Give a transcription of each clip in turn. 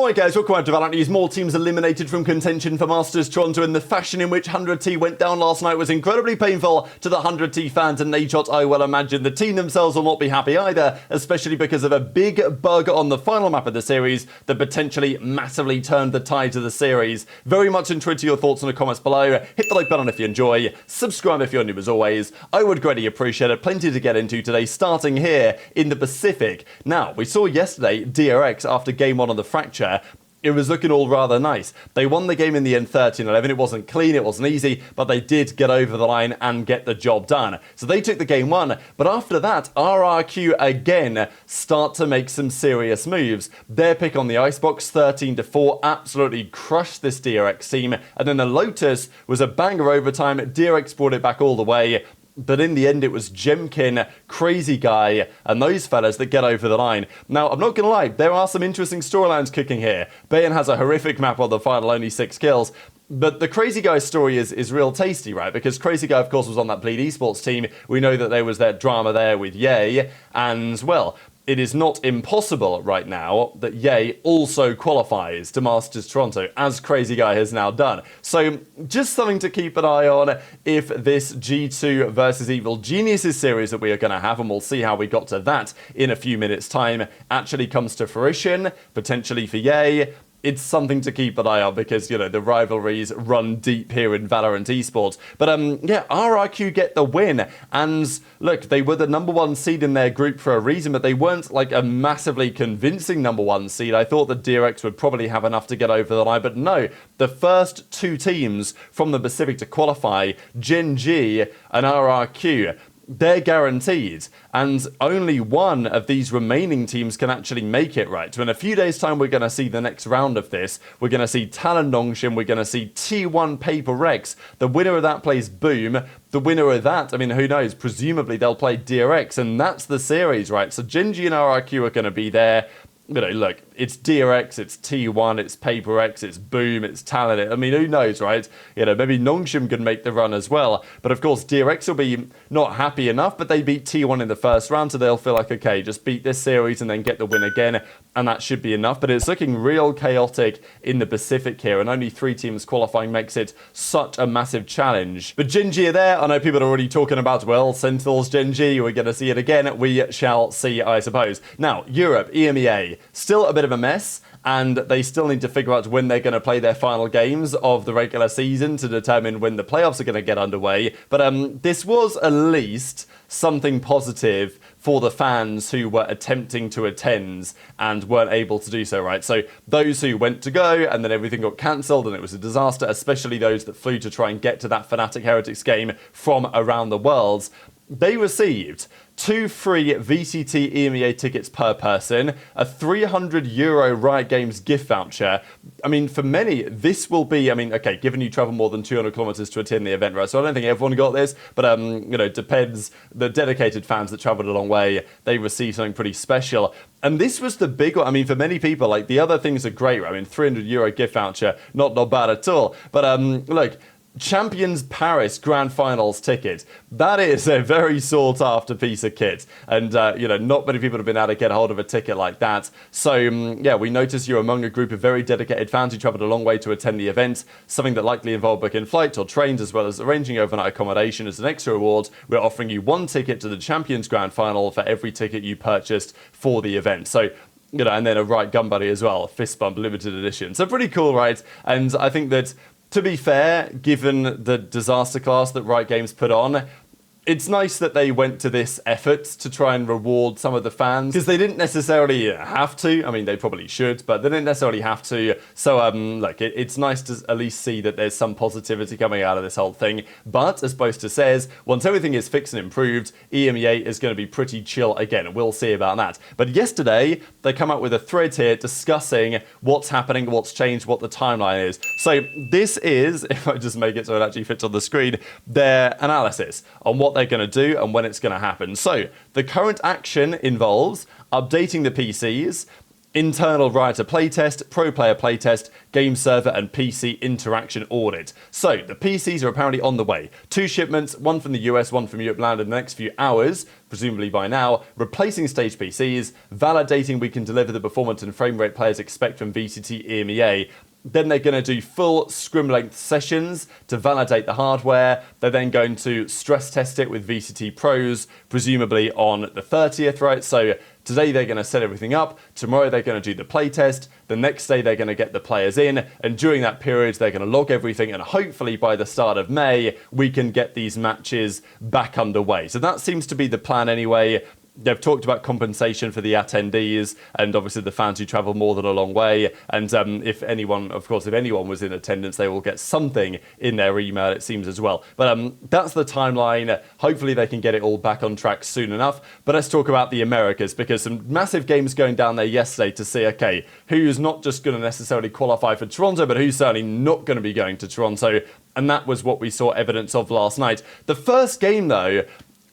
Alright guys, welcome back to VALORANT News. More teams eliminated from contention for Masters Toronto, and the fashion in which 100T went down last night was incredibly painful to the 100T fans and Nadeshot. I well imagine the team themselves will not be happy either, especially because of a big bug on the final map of the series that potentially massively turned the tide of the series. Very much intrigued to your thoughts in the comments below. Hit the like button if you enjoy, subscribe if you're new as always. I would greatly appreciate it. Plenty to get into today, starting here in the Pacific. Now, we saw yesterday DRX after game 1 on the Fracture. It was looking all rather nice. They won the game in the end 13-11. It wasn't clean, it wasn't easy, but they did get over the line and get the job done. So they took the game 1, but after that, RRQ again start to make some serious moves. Their pick on the icebox, 13-4, absolutely crushed this DRX team, and then the Lotus was a banger overtime. DRX brought it back all the way. But in the end, it was Gen.G, Crazy Guy, and those fellas that get over the line. Now, I'm not going to lie, there are some interesting storylines cooking here. Bayon has a horrific map on the final, only 6 kills. But the Crazy Guy story is real tasty, right? Because Crazy Guy, of course, was on that Bleed Esports team. We know that there was that drama there with Ye, and, well, it is not impossible right now that Ye also qualifies to Masters Toronto, as Crazy Guy has now done. So just something to keep an eye on if this G2 versus Evil Geniuses series that we are going to have, and we'll see how we got to that in a few minutes' time, actually comes to fruition, potentially for Ye. It's something to keep an eye on because, you know, the rivalries run deep here in VALORANT esports. But, yeah, RRQ get the win. And, look, they were the #1 seed in their group for a reason, but they weren't, like, a massively convincing #1 seed. I thought that DRX would probably have enough to get over the line, but no. The first 2 teams from the Pacific to qualify, Gen.G and RRQ, they're guaranteed, and only one of these remaining teams can actually make it, right? So in a few days' time, we're going to see the next round of this. We're going to see Talon Nongshim, we're going to see T1 Paper Rex. The winner of that plays Boom. The winner of that, I mean, who knows? Presumably, they'll play DRX, and that's the series, right? So Gen.G and RRQ are going to be there. You know, look, it's DRX, it's T1, it's Paper X, it's Boom, it's Talon. I mean, who knows, right? You know, maybe Nongshim can make the run as well. But of course, DRX will be not happy enough, but they beat T1 in the first round, so they'll feel like, okay, just beat this series and then get the win again, and that should be enough. But it's looking real chaotic in the Pacific here, and only 3 teams qualifying makes it such a massive challenge. But Gen.G are there. I know people are already talking about, well, Sentinels Gen.G, we're going to see it again. We shall see, I suppose. Now, Europe, EMEA, still a bit of a mess, and they still need to figure out when they're going to play their final games of the regular season to determine when the playoffs are going to get underway. But this was at least something positive for the fans who were attempting to attend and weren't able to do so, right? So those who went to go and then everything got cancelled and it was a disaster, especially those that flew to try and get to that Fnatic Heretics game from around the world, they received 2 free VCT EMEA tickets per person, a €300 Riot Games gift voucher. I mean, for many, this will be, I mean, okay, given you travel more than 200 kilometers to attend the event, right? So I don't think everyone got this, but, you know, depends. The dedicated fans that traveled a long way, they received something pretty special. And this was the big one. I mean, for many people, like, the other things are great, right? I mean, €300 gift voucher, not bad at all. But, look, Champions Paris Grand Finals ticket. That is a very sought after piece of kit. And, you know, not many people have been able to get hold of a ticket like that. So, yeah, we notice you're among a group of very dedicated fans who traveled a long way to attend the event, something that likely involved booking flights or trains, as well as arranging overnight accommodation. As an extra reward, we're offering you 1 ticket to the Champions Grand Final for every ticket you purchased for the event. So, you know, and then a Right Gun Buddy as well, Fist Bump limited edition. So pretty cool, right? And I think that, to be fair, given the disaster class that Riot Games put on, it's nice that they went to this effort to try and reward some of the fans, because they didn't necessarily have to. I mean, they probably should, but they didn't necessarily have to. So, like, it's nice to at least see that there's some positivity coming out of this whole thing. But, as Boaster says, once everything is fixed and improved, EMEA is going to be pretty chill again. We'll see about that. But yesterday, they come out with a thread here discussing what's happening, what's changed, what the timeline is. So, this is, if I just make it so it actually fits on the screen, their analysis on what they're going to do and when it's going to happen. So, the current action involves updating the PCs, internal writer playtest, pro player playtest, game server and PC interaction audit. So the PCs are apparently on the way. 2 shipments, one from the US, one from Europe, land in the next few hours, presumably by now, replacing stage PCs, validating we can deliver the performance and frame rate players expect from VCT EMEA. Then they're going to do full scrim-length sessions to validate the hardware. They're then going to stress test it with VCT Pros, presumably on the 30th, right? So today they're going to set everything up. Tomorrow they're going to do the playtest. The next day they're going to get the players in. And during that period, they're going to log everything. And hopefully by the start of May, we can get these matches back underway. So that seems to be the plan anyway. They've talked about compensation for the attendees and obviously the fans who travel more than a long way. And if anyone was in attendance, they will get something in their email, it seems, as well. But that's the timeline. Hopefully they can get it all back on track soon enough. But let's talk about the Americas, because some massive games going down there yesterday to see, okay, who's not just going to necessarily qualify for Toronto, but who's certainly not going to be going to Toronto. And that was what we saw evidence of last night. The first game, though,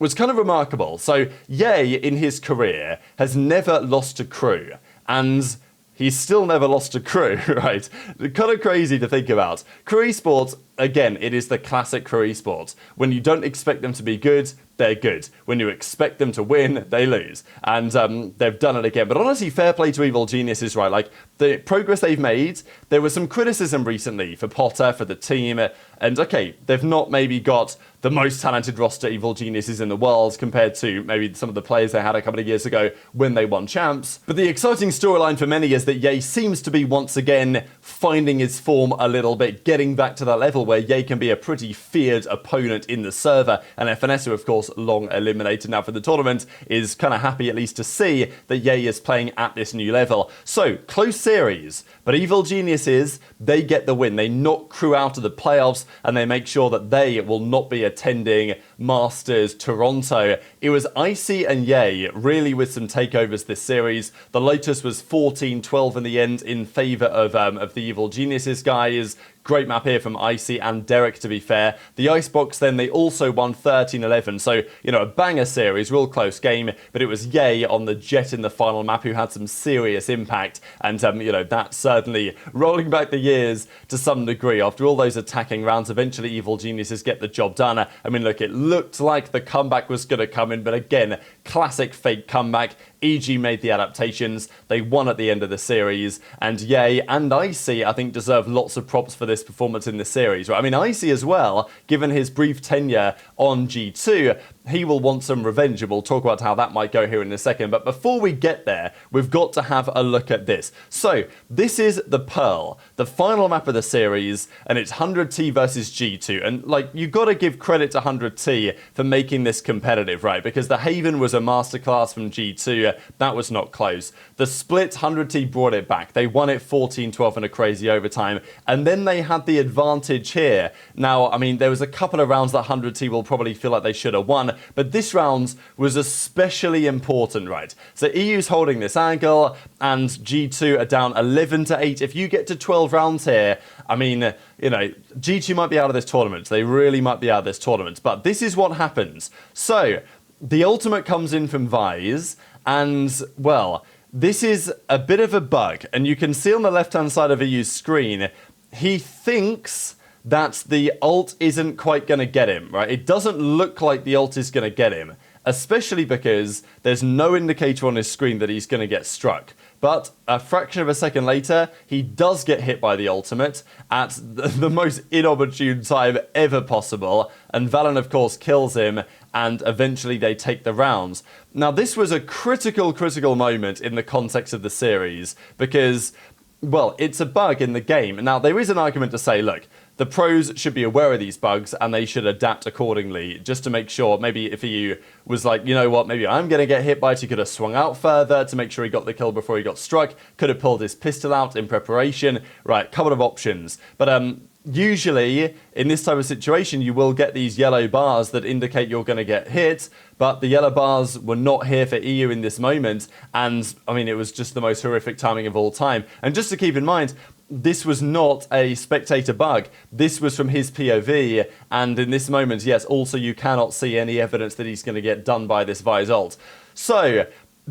was kind of remarkable. So Ye, in his career, has never lost a crew. And he's still never lost a crew, right? Kind of crazy to think about. Crew esports, again, it is the classic crew esports. When you don't expect them to be good, they're good. When you expect them to win, they lose. And they've done it again. But honestly, fair play to Evil Geniuses, right? Like, the progress they've made, there was some criticism recently for Potter, for the team. And okay, they've not maybe got the most talented roster Evil Geniuses in the world compared to maybe some of the players they had a couple of years ago when they won champs. But the exciting storyline for many is that Ye seems to be once again finding his form a little bit, getting back to that level where Ye can be a pretty feared opponent in the server. And FNS, who of course long eliminated now for the tournament, is kind of happy at least to see that Ye is playing at this new level. So, close series, but Evil Geniuses, they get the win. They knock Crew out of the playoffs and they make sure that they will not be attending Masters Toronto. It was Icy and Ye really with some takeovers this series. The Lotus was 14-12 in the end in favour of the Evil Geniuses guys. Great map here from Icy and Derek, to be fair. The Icebox then, they also won 13-11. So, you know, a banger series, real close game. But it was Ye on the Jet in the final map who had some serious impact. And, you know, that certainly rolling back the years to some degree. After all those attacking rounds, eventually Evil Geniuses get the job done. I mean, look, it looked like the comeback was going to come in. But again, classic fake comeback. EG made the adaptations. They won at the end of the series. And Ye and Icy, I think, deserve lots of props for this performance in the series, right? I mean, Icy as well, given his brief tenure on G2, he will want some revenge, and we'll talk about how that might go here in a second. But before we get there, we've got to have a look at this. So, this is the Pearl, the final map of the series, and it's 100T versus G2. And, like, you've got to give credit to 100T for making this competitive, right? Because the Haven was a masterclass from G2. That was not close. The split, 100T brought it back. They won it 14-12 in a crazy overtime. And then they had the advantage here. Now, I mean, there was a couple of rounds that 100T will probably feel like they should have won. But this round was especially important, right? So EU's holding this angle, and G2 are down 11-8. If you get to 12 rounds here, I mean, you know, G2 might be out of this tournament. They really might be out of this tournament. But this is what happens. So, the ultimate comes in from Vise, and, well, this is a bit of a bug. And you can see on the left-hand side of EU's screen, he thinks that the ult isn't quite going to get him, right? It doesn't look like the ult is going to get him, especially because there's no indicator on his screen that he's going to get struck. But a fraction of a second later, he does get hit by the ultimate at the most inopportune time ever possible. And VALORANT, of course, kills him, and eventually they take the rounds. Now, this was a critical moment in the context of the series because, well, it's a bug in the game. Now, there is an argument to say, look, the pros should be aware of these bugs and they should adapt accordingly just to make sure, maybe if he was like, you know what, maybe I'm going to get hit by it, he could have swung out further to make sure he got the kill before he got struck, could have pulled his pistol out in preparation, right, couple of options. But usually, in this type of situation, you will get these yellow bars that indicate you're going to get hit, but the yellow bars were not here for EU in this moment, and, I mean, it was just the most horrific timing of all time. And just to keep in mind, this was not a spectator bug. This was from his POV, and in this moment, yes, also you cannot see any evidence that he's going to get done by this Vise ult. So,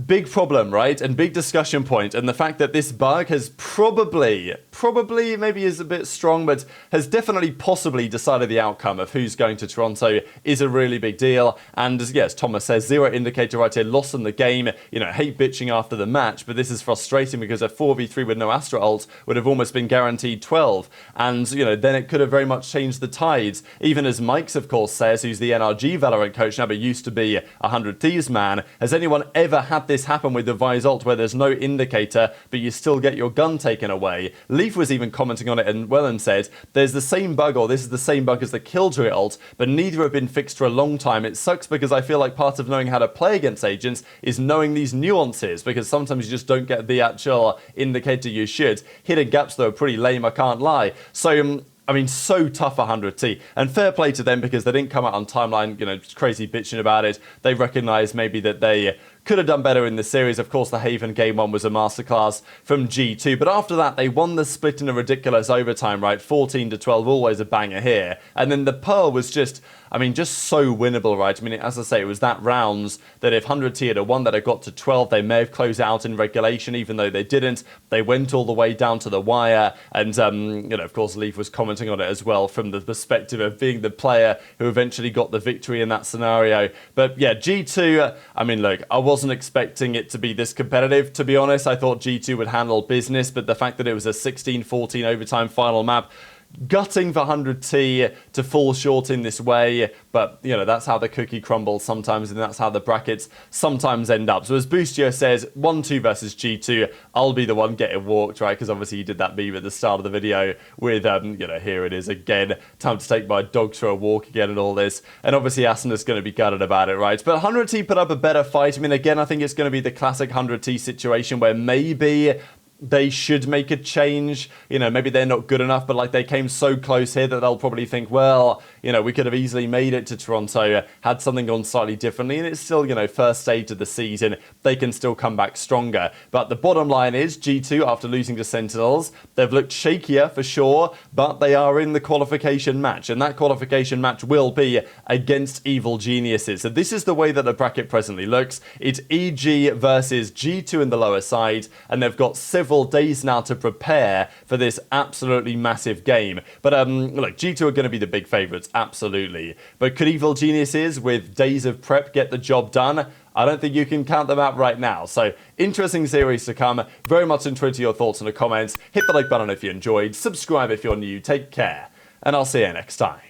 big problem, right? And big discussion point. And the fact that this bug has probably, maybe is a bit strong, but has definitely possibly decided the outcome of who's going to Toronto is a really big deal. And yes, Thomas says, zero indicator right here, lost in the game. You know, hate bitching after the match, but this is frustrating because a 4v3 with no Astra ult would have almost been guaranteed 12. And, you know, then it could have very much changed the tides. Even as Mike's, of course, says, who's the NRG Valorant coach now, but used to be 100 Thieves man, has anyone ever had this happen with the Vise ult where there's no indicator, but you still get your gun taken away? Leaf was even commenting on it and said, there's the same bug, or this is the same bug as the Killjoy ult, but neither have been fixed for a long time. It sucks because I feel like part of knowing how to play against agents is knowing these nuances, because sometimes you just don't get the actual indicator you should. Hidden gaps, though, are pretty lame, I can't lie. So, I mean, so tough 100T. And fair play to them because they didn't come out on timeline, you know, crazy bitching about it. They recognised maybe that they could have done better in the series. Of course, the Haven game 1 was a masterclass from G2. But after that, they won the split in a ridiculous overtime, right? 14-12, always a banger here. And then the Pearl was just, I mean, just so winnable, right? I mean, as I say, it was that rounds that if 100T had won that had got to 12, they may have closed out in regulation, even though they didn't. They went all the way down to the wire. And, you know, of course, Leaf was commenting on it as well from the perspective of being the player who eventually got the victory in that scenario. But yeah, G2, I mean, look, I wasn't expecting it to be this competitive, to be honest. I thought G2 would handle business, but the fact that it was a 16-14 overtime final map, gutting for 100T to fall short in this way, but, you know, that's how the cookie crumbles sometimes, and that's how the brackets sometimes end up. So as Boostio says, 1-2 versus G2, I'll be the one getting walked, right? Because obviously he did that meme at the start of the video with, you know, here it is again, time to take my dogs for a walk again and all this. And obviously Asna's going to be gutted about it, right? But 100T put up a better fight. I mean, again, I think it's going to be the classic 100T situation where maybe they should make a change. You know, maybe they're not good enough, but like they came so close here that they'll probably think, well, you know, we could have easily made it to Toronto, had something gone slightly differently, and it's still, you know, first stage of the season. They can still come back stronger. But the bottom line is G2, after losing to Sentinels, they've looked shakier for sure, but they are in the qualification match, and that qualification match will be against Evil Geniuses. So this is the way that the bracket presently looks. It's EG versus G2 in the lower side, and they've got several days now to prepare for this absolutely massive game. But look, G2 are going to be the big favourites, absolutely. But could Evil Geniuses, with days of prep, get the job done? I don't think you can count them out right now. So, interesting series to come. Very much into your thoughts in the comments. Hit the like button if you enjoyed. Subscribe if you're new. Take care. And I'll see you next time.